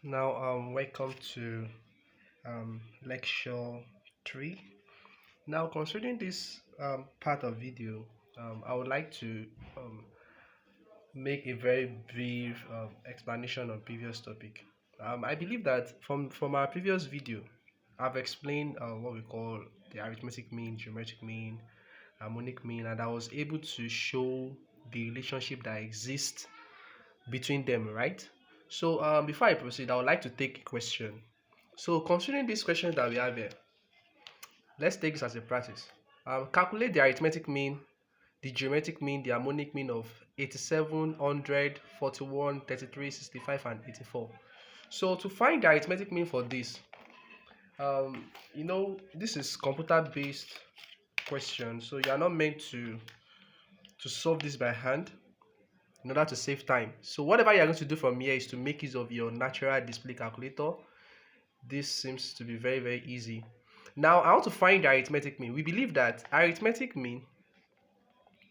Now, welcome to lecture 3. Now, considering this part of video, I would like to make a very brief explanation on previous topic. I believe that from our previous video, I've explained what we call the arithmetic mean, geometric mean, harmonic mean, and I was able to show the relationship that exists between them, right? So before I proceed, I would like to take a question. So considering these questions that we have here, let's take this as a practice. Calculate the arithmetic mean, the geometric mean, the harmonic mean of 87, 100, 41, 33, 65, and 84. So to find the arithmetic mean for this, this is computer-based question, so you are not meant to solve this by hand in order to save time. So whatever you are going to do from here is to make use of your natural display calculator. This seems to be very, very easy. Now, I want to find the arithmetic mean. We believe that arithmetic mean,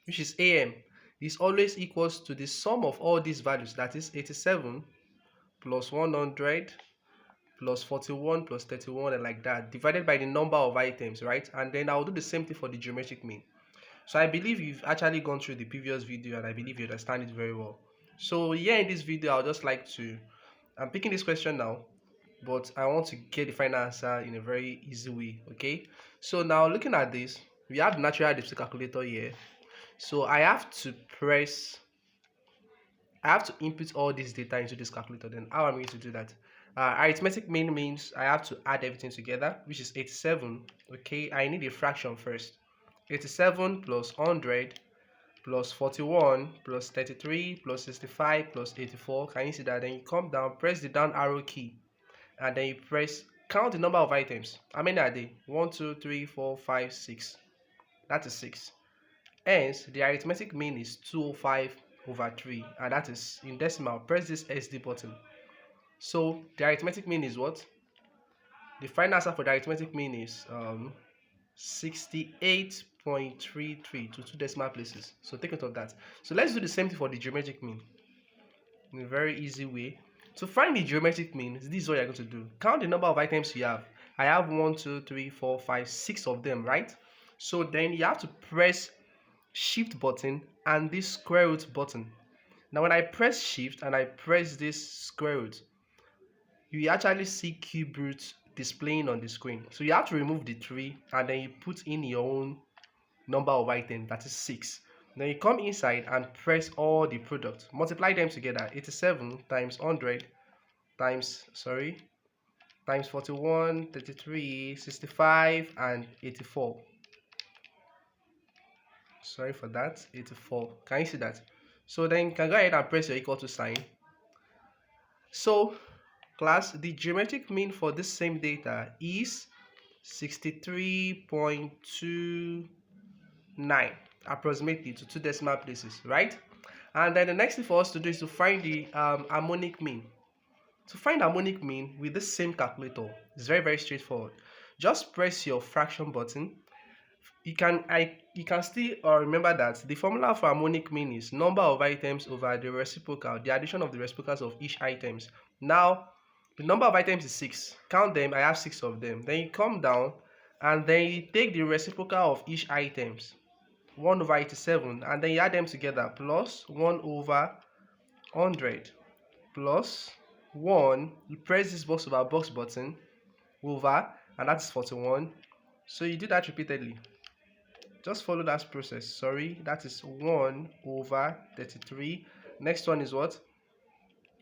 which is AM, is always equals to the sum of all these values, that is 87 plus 100 plus 41 plus 31 and like that, divided by the number of items, right? And then I'll do the same thing for the geometric mean. So I believe you've actually gone through the previous video and I believe you understand it very well. So here in this video, I'll just like to, I'm picking this question now, but I want to get the final answer in a very easy way, okay? So now looking at this, we have the natural display calculator here. So I have to input all this data into this calculator. Then how am I going to do that? Arithmetic mean means I have to add everything together, which is 87, okay? I need a fraction first. 87 plus 100 plus 41 plus 33 plus 65 plus 84. Can you see that? Then you come down, press the down arrow key, and then you count the number of items. How many are they? 1, 2, 3, 4, 5, 6. That is 6. Hence, the arithmetic mean is 205/3, and that is in decimal. Press this SD button. So the arithmetic mean is what? The final answer for the arithmetic mean is 68.33 to 2 decimal places. So take note of that. So let's do the same thing for the geometric mean in a very easy way. To find the geometric mean, this is what you're going to do. Count the number of items you have. I have 1, 2, 3, 4, 5, 6 of them, right? So then you have to press shift button and this square root button. Now when I press shift and I press this square root, you actually see cube root displaying on the screen. So you have to remove the 3 and then you put in your own number of items, that is 6. Then you come inside and press all the products, multiply them together. 87 times 100 times 41, 33, 65 and 84. Sorry for that, 84. Can you see that? So then you can go ahead and press your equal to sign. So class, the geometric mean for this same data is 63.29 approximately to 2 decimal places, right? And then the next thing for us to do is to find the harmonic mean. To find harmonic mean with this same calculator, it's very, very straightforward. Just press your fraction button. You can still remember that the formula for harmonic mean is number of items over the reciprocal, the addition of the reciprocals of each items. Now the number of items is 6. Count them. I have 6 of them. Then you come down and then you take the reciprocal of each items, 1/87, and then you add them together, plus 1/100 plus 1. You press this box over box button over, and that's 41. So you do that repeatedly. Just follow that process. Sorry, that is 1/33. Next one is what?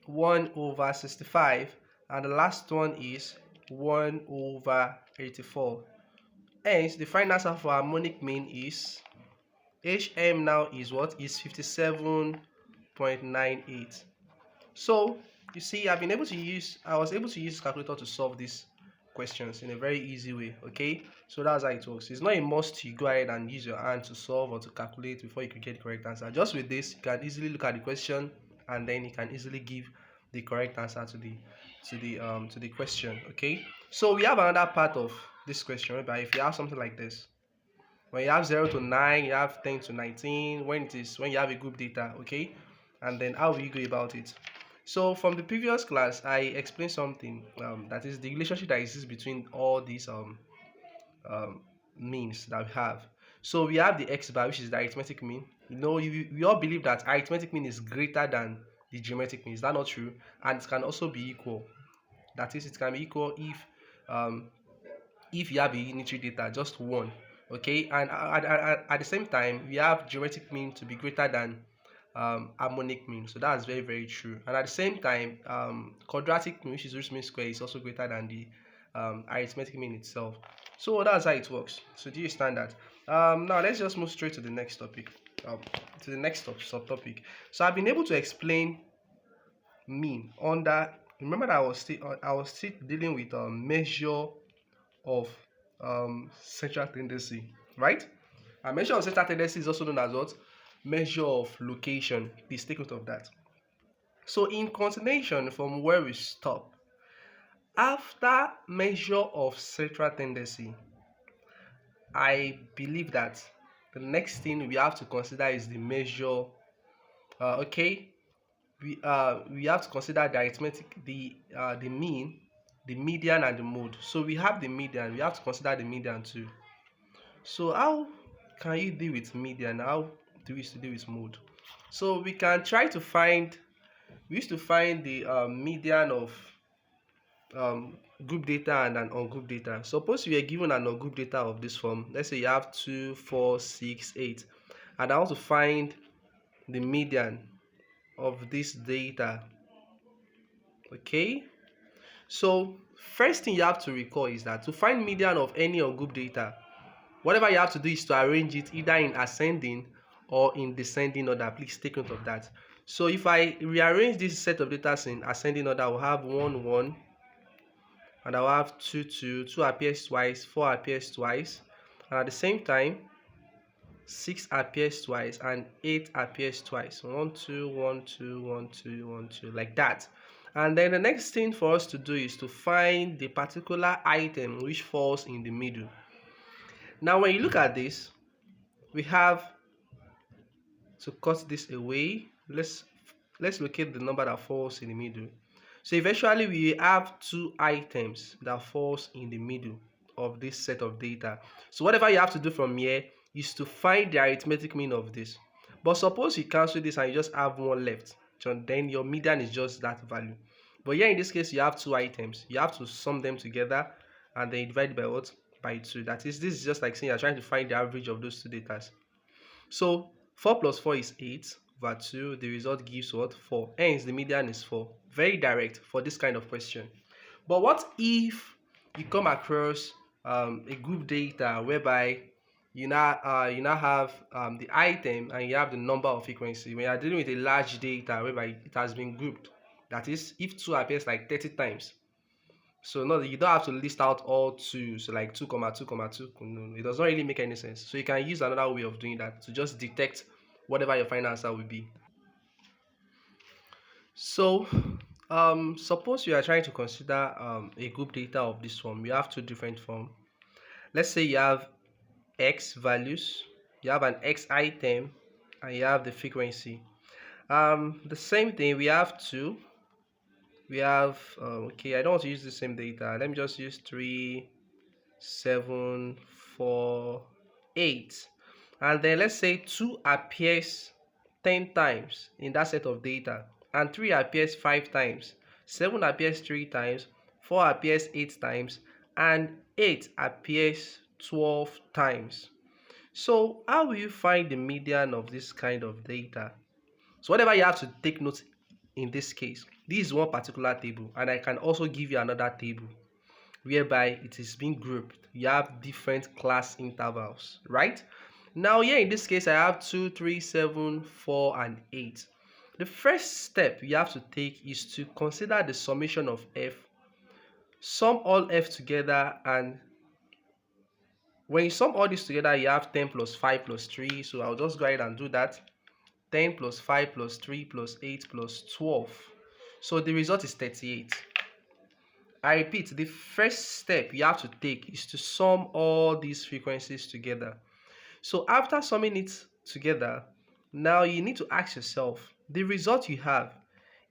1/65. And the last one is 1/84. Hence, the final answer for harmonic mean is HM now is what? Is 57.98. So you see, I was able to use calculator to solve these questions in a very easy way. Okay, so that's how it works. It's not a must you go ahead and use your hand to solve or to calculate before you can get the correct answer. Just with this, you can easily look at the question and then you can easily give the correct answer to the question. Okay, so we have another part of this question whereby if you have something like this, when you have 0 to 9, you have 10 to 19, when you have a group data, okay, and then how will you go about it? So from the previous class, I explained something, that is the relationship that exists between all these um, means that we have. So we have the x bar, which is the arithmetic mean. We all believe that arithmetic mean is greater than the geometric mean. Is that not true? And it can also be equal. That is, it can be equal um, if you have a unitary data, just one. Okay, and at the same time, we have geometric mean to be greater than harmonic mean. So that's very, very true. And at the same time, quadratic mean, which is root mean square, is also greater than the arithmetic mean itself. So that's how it works. So do you understand that? Now let's just move straight to the next topic, to the next subtopic. So I've been able to explain mean under. Remember that I was still dealing with measure of central tendency, right? A measure of central tendency is also known as what? Measure of location. Please take note of that. So in continuation from where we stop, after measure of central tendency, I believe that the next thing we have to consider is the measure. Okay, we have to consider the arithmetic, the mean, the median, and the mode. So we have the median. We have to consider the median too. So how can you deal with median? How do we deal with mode? So we can try to find. We used to find the median of group data and an ungroup data. Suppose you are given an ungroup data of this form. Let's say you have 2, 4, 6, 8, and I want to find the median of this data. Okay, so first thing you have to recall is that to find median of any ungroup data, whatever you have to do is to arrange it either in ascending or in descending order. Please take note of that. So if I rearrange this set of data in ascending order, I will have 1, 1, and I will have 2, 2. 2 appears twice, 4 appears twice, and at the same time 6 appears twice and 8 appears twice. 1, 2, 1, 2, 1, 2, 1, 2, like that. And then the next thing for us to do is to find the particular item which falls in the middle. Now when you look at this, we have to cut this away. Let's locate the number that falls in the middle. So eventually we have 2 items that falls in the middle of this set of data. So whatever you have to do from here is to find the arithmetic mean of this. But suppose you cancel this and you just have 1 left, then your median is just that value. But here in this case you have 2 items. You have to sum them together and then divide by what? By 2. That is, this is just like saying you're trying to find the average of those 2 data. So 4 plus 4 is 8 over 2. The result gives what? 4. Hence the median is 4. Very direct for this kind of question. But what if you come across a group data whereby you now have the item and you have the number of frequency? When you are dealing with a large data whereby it has been grouped, that is, if 2 appears like 30 times. So no, you don't have to list out all 2, so like 2, 2, 2. No, it does not really make any sense. So you can use another way of doing that to just detect whatever your final answer will be. So suppose you are trying to consider a group data of this form. You have 2 different forms. Let's say you have x values, you have an x item, and you have the frequency. The same thing, we have 2. We have okay, I don't want to use the same data. Let me just use 3, 7, 4, 8, and then let's say 2 appears 10 times in that set of data, and 3 appears 5 times, 7 appears 3 times, 4 appears 8 times, and 8 appears 12 times. So how will you find the median of this kind of data? So whatever you have to take note in this case, this is one particular table, and I can also give you another table whereby it is being grouped. You have different class intervals, right? Now here in this case I have 2, 3, 7, 4, and 8. The first step you have to take is to consider the summation of f. Sum all f together, and when you sum all this together you have 10 plus 5 plus 3. So I'll just go ahead and do that. 10 plus 5 plus 3 plus 8 plus 12. So the result is 38. I repeat, the first step you have to take is to sum all these frequencies together. So after summing it together, now you need to ask yourself, the result you have,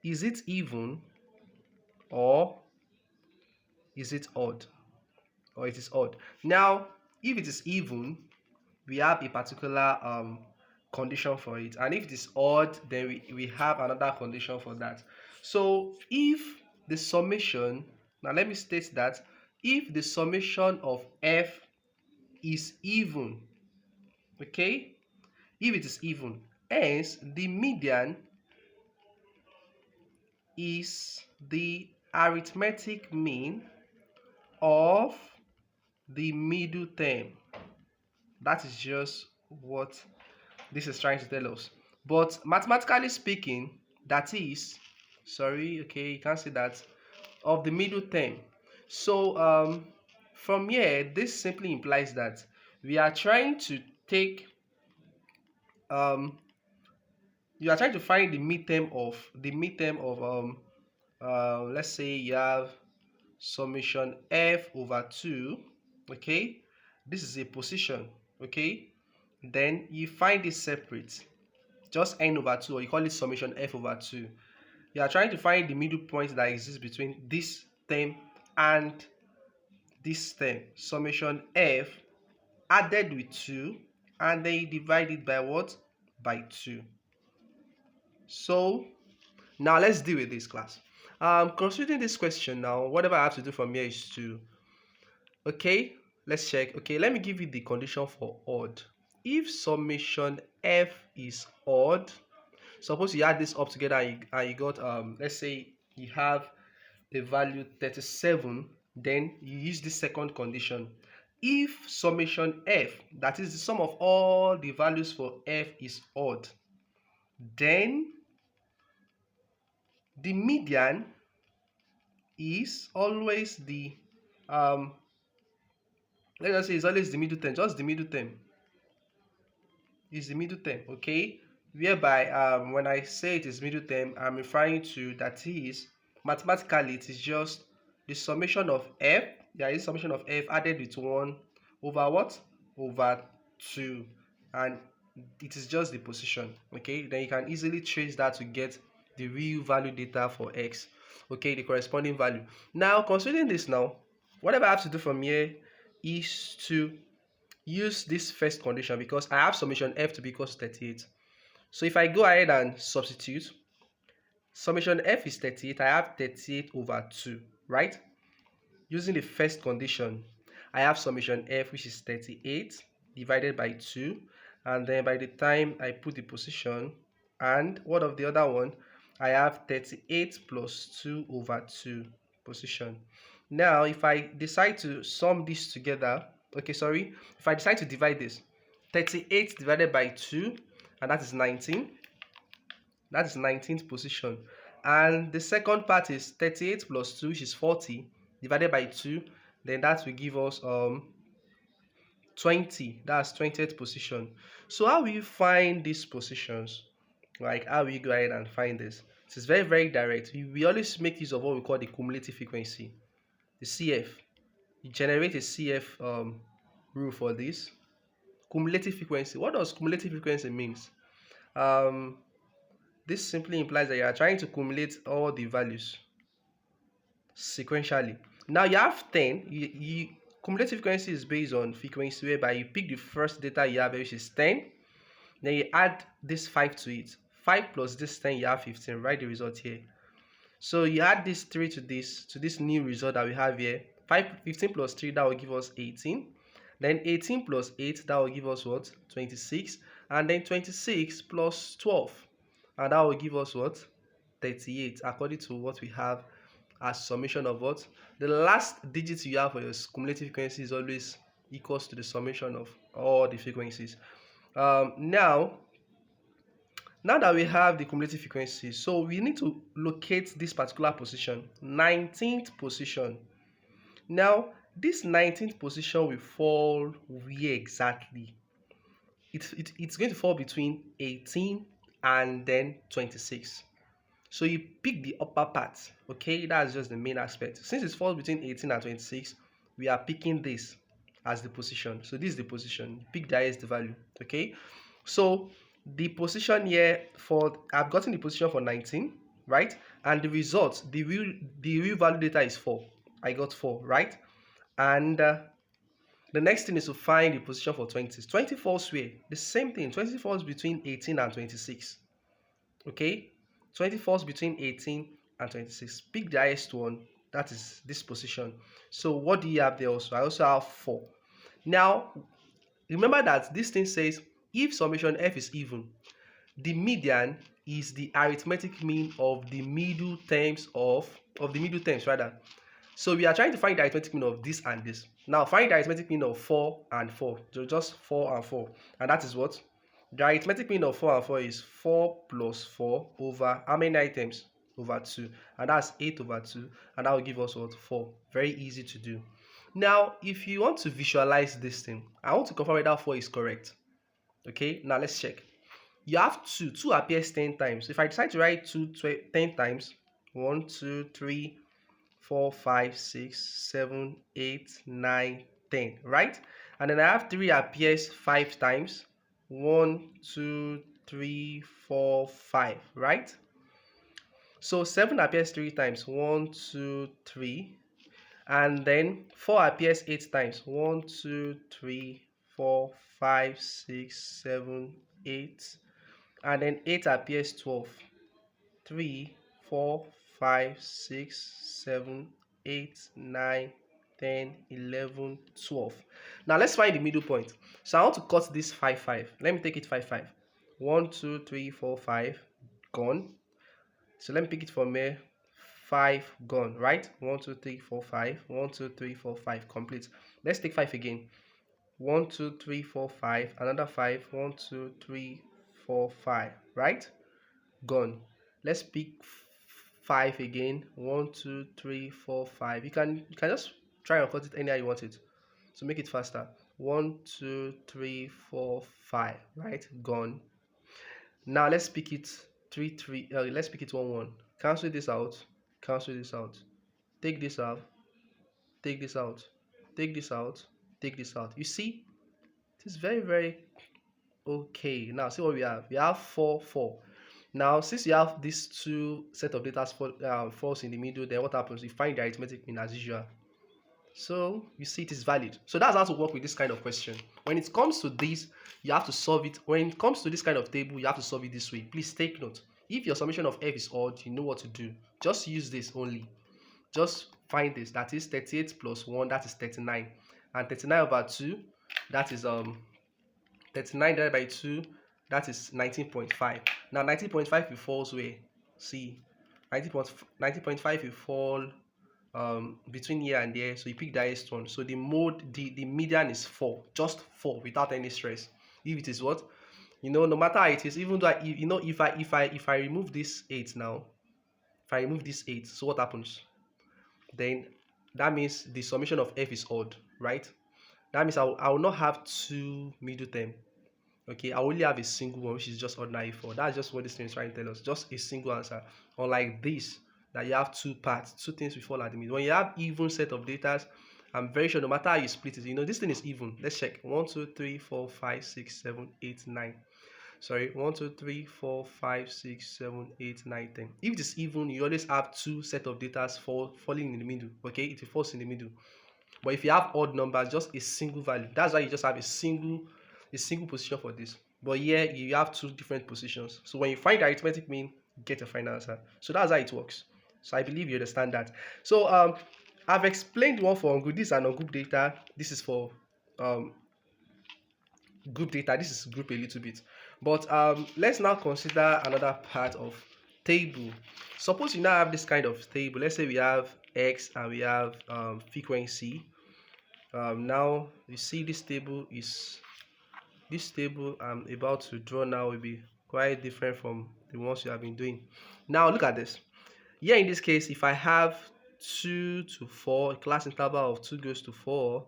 is it even or is it odd? Or it is odd. Now, if it is even, we have a particular condition for it, and if it is odd, then we have another condition for that. So if the summation, now let me state that if the summation of f is even, okay, if it is even, hence the median is the arithmetic mean of the middle term. That is just what this is trying to tell us. But mathematically speaking, that is, sorry, okay, you can't say that, of the middle term. So from here, this simply implies that we are trying to take, you are trying to find the midterm of let's say you have summation f over 2, okay, this is a position, okay, then you find it separate, just n over 2, or you call it summation f over 2. You are trying to find the middle point that exists between this term and this term, summation f added with 2, and then you divide it by what? By 2. So now let's deal with this, class. Considering this question now, whatever I have to do from here is to, okay, let's check. Okay, let me give you the condition for odd. If summation f is odd, suppose you add this up together and you got let's say you have a value 37, then you use the second condition. If summation f, that is the sum of all the values for f, is odd, then the median is always the let us say it's always the middle term, just the middle term is the middle term, okay, whereby when I say it is middle term, I'm referring to that is mathematically it is just the summation of f, there is summation of f added with 1 over what? Over 2, and it is just the position, okay, then you can easily trace that to get the real value data for x, okay, the corresponding value. Now considering this, now whatever I have to do from here is to use this first condition, because I have summation f to be equal to 38. So if I go ahead and substitute, summation f is 38, I have 38 over 2, right? Using the first condition, I have summation f, which is 38 divided by 2, and then by the time I put the position, and what of the other one, I have 38 plus 2 over 2 position. Now if I decide to sum this together, okay, sorry, if I decide to divide this, 38 divided by 2, and that is 19, that is 19th position, and the second part is 38 plus 2, which is 40, divided by 2, then that will give us 20, that's 20th position. So how will you find these positions? Like, how will you go ahead and find this? It is very, very direct. We always make use of what we call the cumulative frequency, the CF. You generate a CF rule for this. Cumulative frequency. What does cumulative frequency means? This simply implies that you are trying to cumulate all the values sequentially. Now you have 10. Cumulative frequency is based on frequency, whereby you pick the first data you have, which is 10. Then you add this 5 to it. 5 plus this 10, you have 15. Write the result here. So you add this 3 to this new result that we have here. 15 plus 3, that will give us 18. Then 18 plus 8, that will give us what? 26. And then 26 plus 12, and that will give us what? 38, according to what we have as summation of what? The last digit you have for your cumulative frequency is always equals to the summation of all the frequencies. Now that we have the cumulative frequency, so we need to locate this particular position, 19th position. Now this 19th position will fall where exactly? It's going to fall between 18 and then 26. So you pick the upper part, okay, that's just the main aspect. Since it falls between 18 and 26, we are picking this as the position. So this is the position, pick the highest value, okay. So the position here, for I've gotten the position for 19, right? And the result, the real value data is 4. I got 4, right? And the next thing is to find the position for 20. 20 falls where? The same thing. 20 falls between 18 and 26. Okay? 20 falls between 18 and 26. Pick the highest one. That is this position. So what do you have there also? I also have 4. Now, remember that this thing says if summation f is even, the median is the arithmetic mean of the middle terms rather. So we are trying to find the arithmetic mean of this and this. Now find the arithmetic mean of 4 and 4. So just 4 and 4. And that is what? The arithmetic mean of 4 and 4 is 4 plus 4 over how many items? Over 2. And that's 8 over 2. And that will give us what? 4. Very easy to do. Now, if you want to visualize this thing, I want to confirm whether 4 is correct. Okay, now let's check. You have 2. 2 appears 10 times. If I decide to write 2 10 times, 1, 2, 3, 4, 5, 6, 7, 8, 9, 10, right? And then I have 3 appears 5 times. 1, 2, 3, 4, 5, right? So 7 appears 3 times. 1, 2, 3. And then 4 appears 8 times. 1, 2, 3, 4, 5, 6, 7, 8. And then 8 appears 12. 3, 4, 5, 6, 7, 8, 9, 10, 11, 12. Now let's find the middle point. So I want to cut this 5, 5. Let me take it 5, 5. 1, 2, 3, 4, 5. Gone. So let me pick it from here. 5 gone, right? 1, 2, 3, 4, 5. 1, 2, 3, 4, 5. Complete. Let's take 5 again. 1, 2, 3, 4, 5. Another 5. 1, 2, 3, 4, 5. Right? Gone. Let's pick 5 again. 1, 2, 3, 4, 5. You can just try and cut it anyhow you want it to make it faster. 1, 2, 3, 4, 5. Right? Gone. Now let's pick it 3, 3. Let's pick it 1, 1. Cancel this out. Cancel this out. Take this out. Take this out. Take this out. Take this out. You see, it is very, very okay. Now see what we have. We have 4, 4. Now, since you have these two set of data false in the middle, then what happens? You find the arithmetic mean as usual. So you see it is valid. So that's how to work with this kind of question. When it comes to this, you have to solve it. When it comes to this kind of table, you have to solve it this way. Please take note. If your summation of f is odd, you know what to do. Just use this only. Just find this. That is 38 plus 1, that is 39. And 39 over 2, that is 39 divided by 2, that is 19.5. Now 19.5 will fall where? See, 19.5 will fall between here and there. So you pick the highest one. So the median is 4, just 4 without any stress. If it is what? No matter how it is, even though if I remove this 8 now, if I remove this 8, so what happens? Then that means the summation of f is odd, right? That means I will not have 2 middle term. Okay, I only have a single one, which is just ordinary 4. That's just what this thing is trying to tell us. Just a single answer. Unlike this, that you have 2 parts, 2 things will fall at the middle. When you have even set of data, I'm very sure no matter how you split it, this thing is even. Let's check. 1, 2, 3, 4, 5, 6, 7, 8, 9. Sorry, 1, 2, 3, 4, 5, 6, 7, 8, 9, 10. If it is even, you always have 2 set of data falling in the middle. Okay, it falls in the middle. But if you have odd numbers, just a single value. That's why you just have a single position for this. But here you have 2 different positions. So when you find the arithmetic mean, get a final answer. So that's how it works. So I believe you understand that. So I've explained one for ungroup. This is an ungroup data. This is for group data. This is group a little bit. But let's now consider another part of table. Suppose you now have this kind of table. Let's say we have x and we have frequency. Now you see this table I'm about to draw now will be quite different from the ones you have been doing. Now look at this. Here in this case, if I have 2 to 4, a class interval of 2 goes to 4,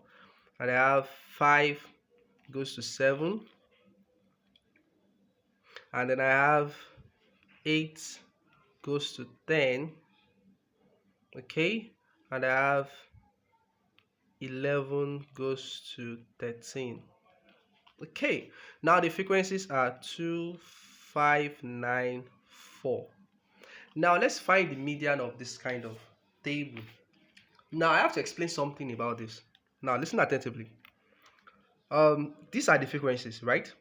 and I have 5 goes to 7, and then I have 8 goes to 10, okay, and I have 11 goes to 13. Okay, now the frequencies are 2, 5, 9, 4. Now let's find the median of this kind of table. Now I have to explain something about this. Now listen attentively. These are the frequencies, right?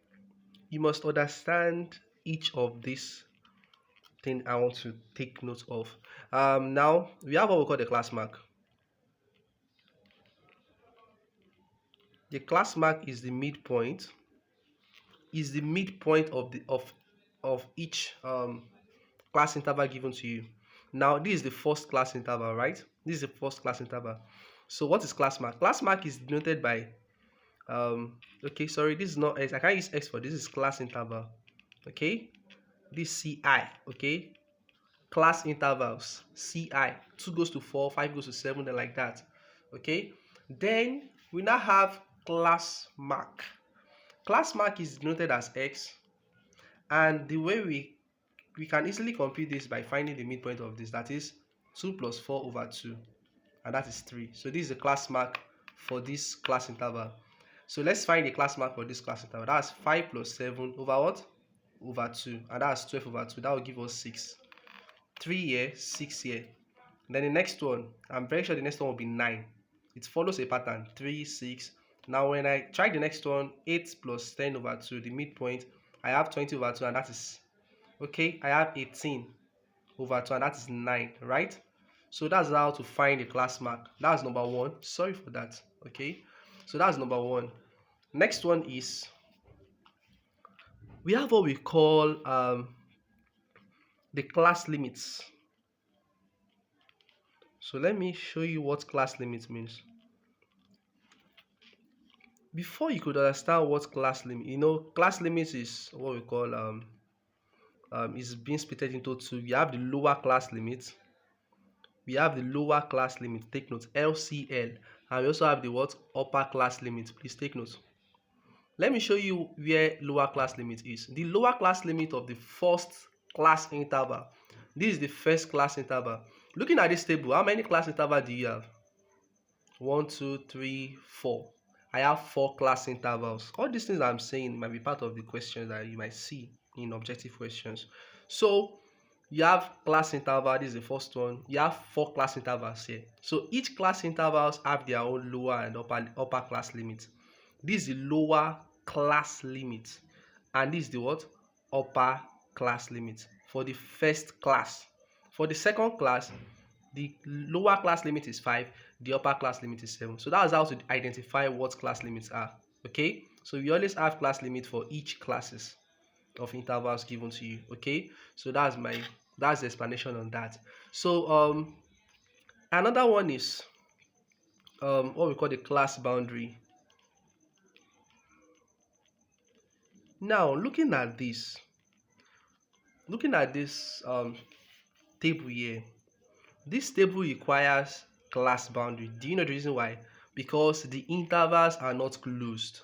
You must understand each of these thing I want to take note of. Now we have what we call the class mark. The class mark is the midpoint. Is the midpoint of each class interval given to you. Now this is the first class interval, right? This is the first class interval. So what is class mark? Class mark is denoted by okay, sorry, this is not x. I can't use x for this. Is class interval. Okay, this ci. Okay, class intervals ci. 2 goes to 4, 5 goes to 7, and like that. Okay, then we now have class mark. Class mark is denoted as x, and the way we can easily compute this by finding the midpoint of this, that is 2 plus 4 over 2, and that is 3. So this is the class mark for this class interval. So let's find the class mark for this class interval. That's 5 plus 7 over what? Over 2, and that's 12 over 2. That will give us 6. 3 here, 6 here. Then the next one, I'm very sure the next one will be 9. It follows a pattern, 3, 6. Now when I try the next one, 8 plus 10 over 2, the midpoint, I have 20 over 2, and that is, okay, I have 18 over 2, and that is 9, right? So that's how to find the class mark. That's number 1. Sorry for that, okay? So that's number 1. Next one is, we have what we call the class limits. So let me show you what class limit means. Before you could understand what class limit, class limits is what we call is being split into two. We have the lower class limit. We have the lower class limit. Take note, LCL, and we also have the what? Upper class limit. Please take note. Let me show you where lower class limit is. The lower class limit of the first class interval. This is the first class interval. Looking at this table, how many class intervals do you have? 1, 2, 3, 4. I have 4 class intervals. All these things I'm saying might be part of the questions that you might see in objective questions. So you have class interval. This is the first one. You have 4 class intervals here. So each class intervals have their own lower and upper class limit. This is the lower class limit, and this is the what? Upper class limit for the first class. For the second class, the lower class limit is 5, the upper class limit is 7. So that's how to identify what class limits are. Okay, so we always have class limit for each classes of intervals given to you. Okay, so that's the explanation on that. So another one is what we call the class boundary. Now looking at this table here, this table requires class boundary. Do you know the reason why? Because the intervals are not closed.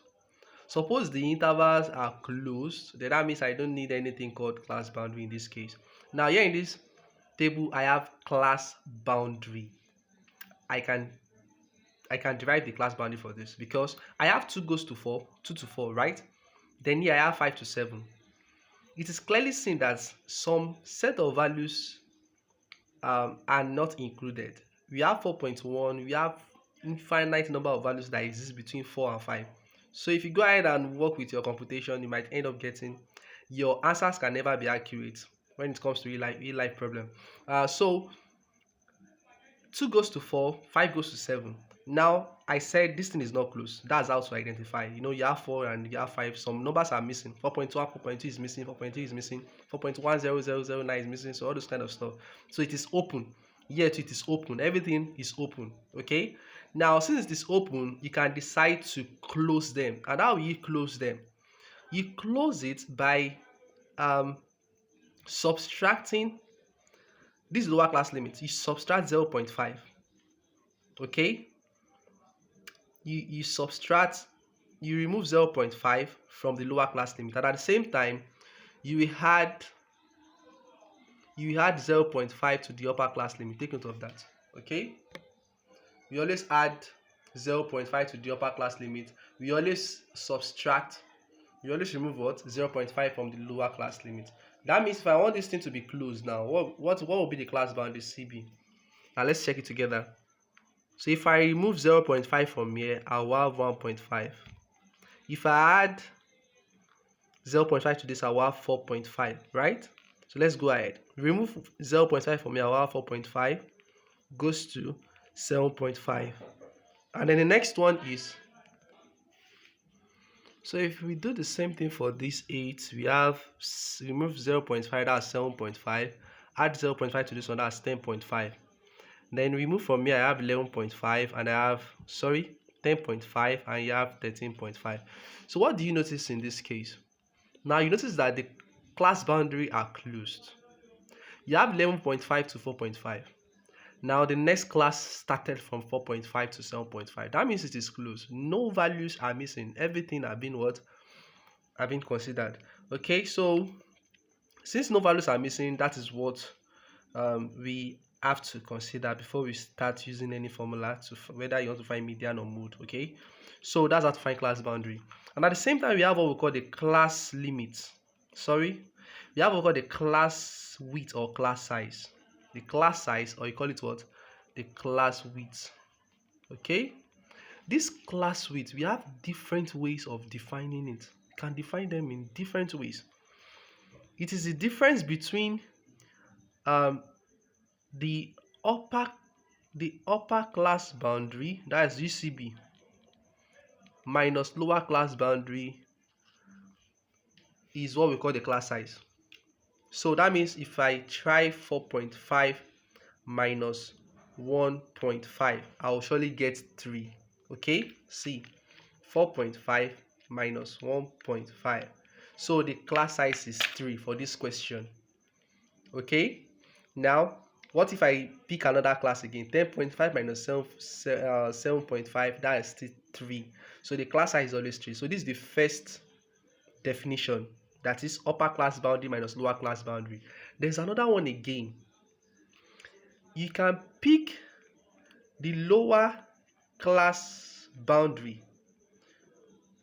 Suppose the intervals are closed, then that means I don't need anything called class boundary in this case. Now here in this table, I have class boundary. I can derive the class boundary for this because I have 2 goes to 4, 2 to 4, right? Then here I have 5 to 7. It is clearly seen that some set of values are not included. We have 4.1, we have infinite number of values that exist between 4 and 5. So if you go ahead and work with your computation, you might end up getting your answers can never be accurate when it comes to real life problem. So 2 goes to 4, 5 goes to 7. Now I said this thing is not close. That's how to identify. You have 4 and you have 5. Some numbers are missing. 4.1, 4.2 is missing, 4.3 is missing, 4.10009 is missing. So all those kind of stuff. So it is open. Yet it is open. Everything is open. Okay. Now since it is open, you can decide to close them. And how will you close them? You close it by subtracting this lower class limit. You subtract 0.5. Okay. You remove 0.5 from the lower class limit, and at the same time you will add 0.5 to the upper class limit. Take note of that. Okay, we always add 0.5 to the upper class limit. We always remove what? 0.5 from the lower class limit. That means if I want this thing to be closed now, what will be the class boundary CB? Now let's check it together. So if I remove 0.5 from here, I'll have 1.5. If I add 0.5 to this, I'll have 4.5, right? So let's go ahead. Remove 0.5 from here, I'll have 4.5, goes to 7.5. And then the next one is, so if we do the same thing for this 8, we have remove 0.5, that's 7.5, add 0.5 to this one, that's 10.5. Then remove from here, I have 11.5, and I have, 10.5, and you have 13.5. So what do you notice in this case? Now you notice that the class boundary are closed. You have 11.5 to 4.5. Now the next class started from 4.5 to 7.5. That means it is closed. No values are missing. Everything have been what? Have been considered. Okay, so since no values are missing, that is what we have to consider before we start using any formula to whether you want to find median or mode. Okay, so that's how to find class boundary. And at the same time, we have what we call the class limit. We have what we call the class width or class size. The class size, or you call it what? The class width. Okay, this class width, we have different ways of defining it. You can define them in different ways. It is the difference between the upper class boundary, that is UCB, minus lower class boundary is what we call the class size. So that means if I try 4.5 minus 1.5, I will surely get 3. Okay, see, 4.5 minus 1.5. So the class size is 3 for this question. Okay, now what if I pick another class again? 10.5 minus 7.5, that is still 3. So the class size is always 3. So this is the first definition, that is upper class boundary minus lower class boundary. There's another one again. You can pick the lower class boundary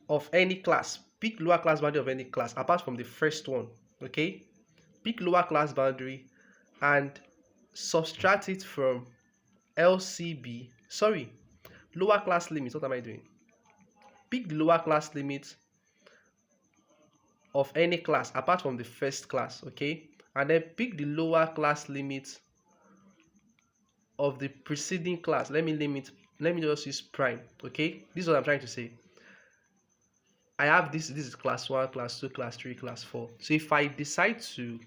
of any class. Pick lower class boundary of any class apart from the first one. Okay, pick lower class boundary and subtract it from LCB. Lower class limit. What am I doing? Pick the lower class limit of any class apart from the first class. Okay, and then pick the lower class limit of the preceding class. Let me just use prime. Okay, this is what I'm trying to say. I have this is class 1, class 2, class 3, class 4. So if I decide to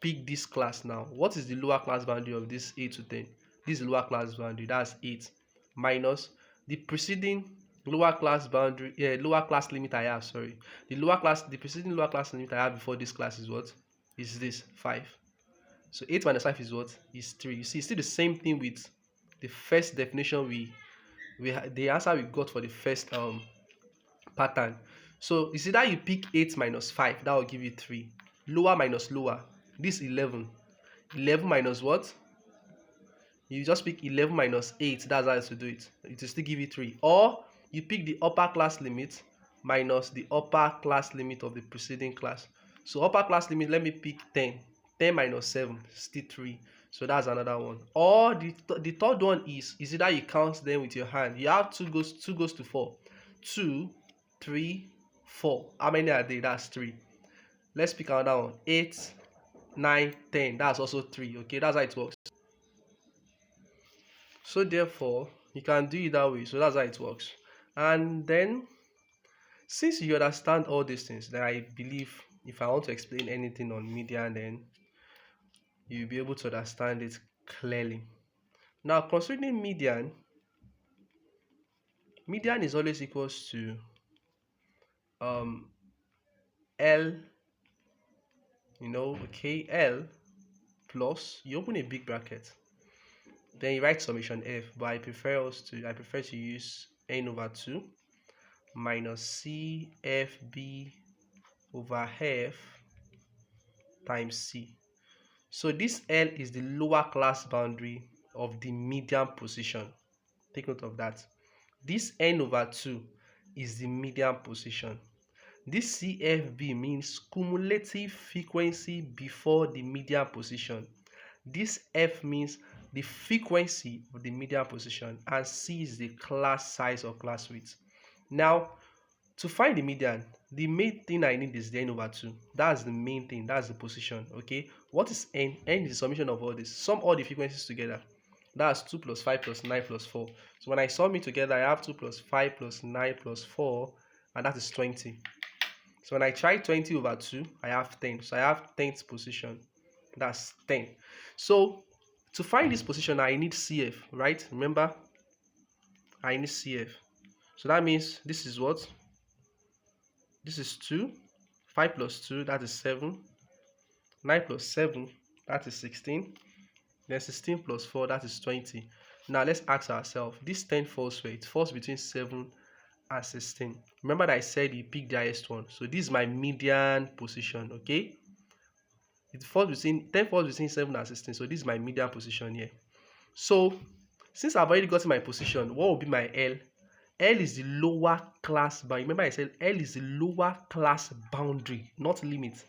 pick this class now, what is the lower class boundary of this 8 to 10? This is the lower class boundary, that's 8, minus the preceding lower class boundary, lower class limit I have, the preceding lower class limit I have before this class is what? Is this 5. So 8 minus 5 is what? Is 3. You see, it's still the same thing with the first definition the answer we got for the first pattern. So you see that you pick 8 minus 5, that will give you 3. Lower minus lower, this 11. 11 minus what? You just pick 11 minus 8, that's how to do it. It will still give you 3. Or you pick the upper class limit minus the upper class limit of the preceding class. So upper class limit, let me pick 10. 10 minus 7, still 3. So that's another one. Or the third one is either you count them with your hand. You have 2 goes to 4. 2, 3, 4. How many are they? That's 3. Let's pick another one. 8, 9, 10. That's also 3. Okay, that's how it works. So therefore, you can do it that way. So that's how it works. And then, since you understand all these things, then I believe if I want to explain anything on median, then you'll be able to understand it clearly. Now, considering median is always equals to L, L plus, you open a big bracket, then you write summation F, but I prefer to use N over 2 minus CFB over F times C. So this L is the lower class boundary of the median position. Take note of that. This N over 2 is the median position. This CFB means cumulative frequency before the median position. This F means the frequency of the median position, and C is the class size or class width. Now, to find the median, the main thing I need is the n over 2. That's the main thing. That's the position. Okay. What is n? N is the summation of all this. Sum all the frequencies together. That's 2 plus 5 plus 9 plus 4. So when I sum it together, I have 2 plus 5 plus 9 plus 4, and that is 20. So when I try 20 over 2, I have 10. So I have 10th position. That's 10. So to find this position, I need CF, right? Remember, I need CF. So that means this is what? This is 2. 5 plus 2, that is 7. 9 plus 7, that is 16. Then 16 plus 4, that is 20. Now let's ask ourselves, this 10 falls where? It falls between 7 and 16. Remember that I said you pick the highest one. So this is my median position, okay? It falls between 10 falls between 7 and 16. So this is my median position here. So since I've already gotten my position, what will be my L? L is the lower class boundary. Remember I said L is the lower class boundary, not limit,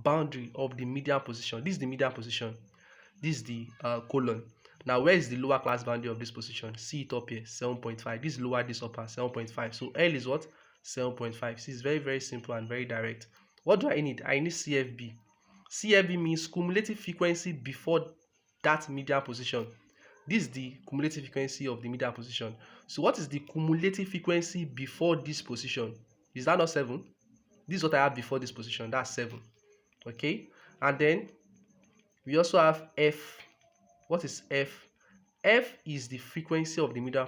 boundary of the median position. This is the median position. This is the colon. Now, where is the lower class boundary of this position? See it up here, 7.5. This is lower, this upper, 7.5. So L is what? 7.5. See, it's very, very simple and very direct. What do I need? I need CFB. CFB means cumulative frequency before that median position. This is the cumulative frequency of the median position. So what is the cumulative frequency before this position? Is that not 7? This is what I have before this position. That's 7. Okay? And then we also have F. What is F? F is the frequency of the median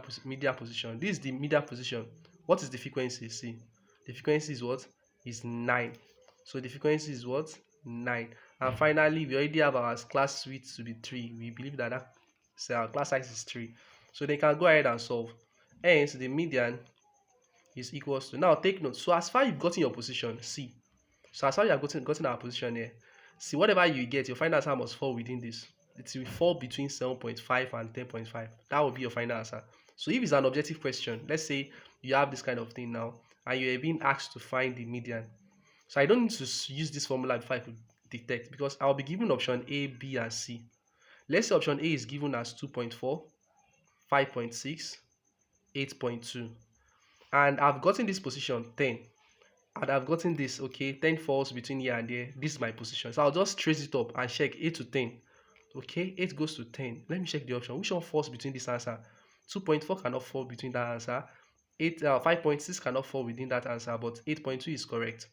position. This is the median position. What is the frequency? See, the frequency is what? Is 9. So the frequency is what? 9. And finally, we already have our class width to be 3. We believe that our class size is 3. So they can go ahead and solve. Hence, the median is equals to, now take note. So as far as you've gotten your position, see. So as far as you have gotten our position here, see, whatever you get, your final answer must fall within this. It will fall between 7.5 and 10.5. That will be your final answer. So if it's an objective question, let's say you have this kind of thing now, and you are being asked to find the median. So I don't need to use this formula before I could detect, because I'll be given option A, B, and C. Let's say option A is given as 2.4, 5.6, 8.2. And I've gotten this position 10. And I've gotten this, okay, 10 falls between here and there. This is my position. So I'll just trace it up and check 8 to 10. Okay, 8 goes to 10. Let me check the option. Which one falls between this answer? 2.4 cannot fall between that answer. 5.6 cannot fall within that answer, but 8.2 is correct.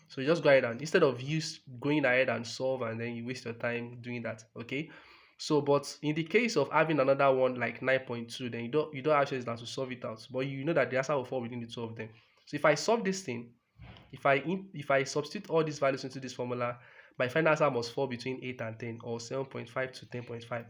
So you just go ahead and, instead of you going ahead and solve and then you waste your time doing that, okay? So, but in the case of having another one like 9.2, then you don't have choice than to solve it out. But you know that the answer will fall within the two of them. So if I solve this thing, if I substitute all these values into this formula, my final answer must fall between 8 and 10, or 7.5 to 10.5.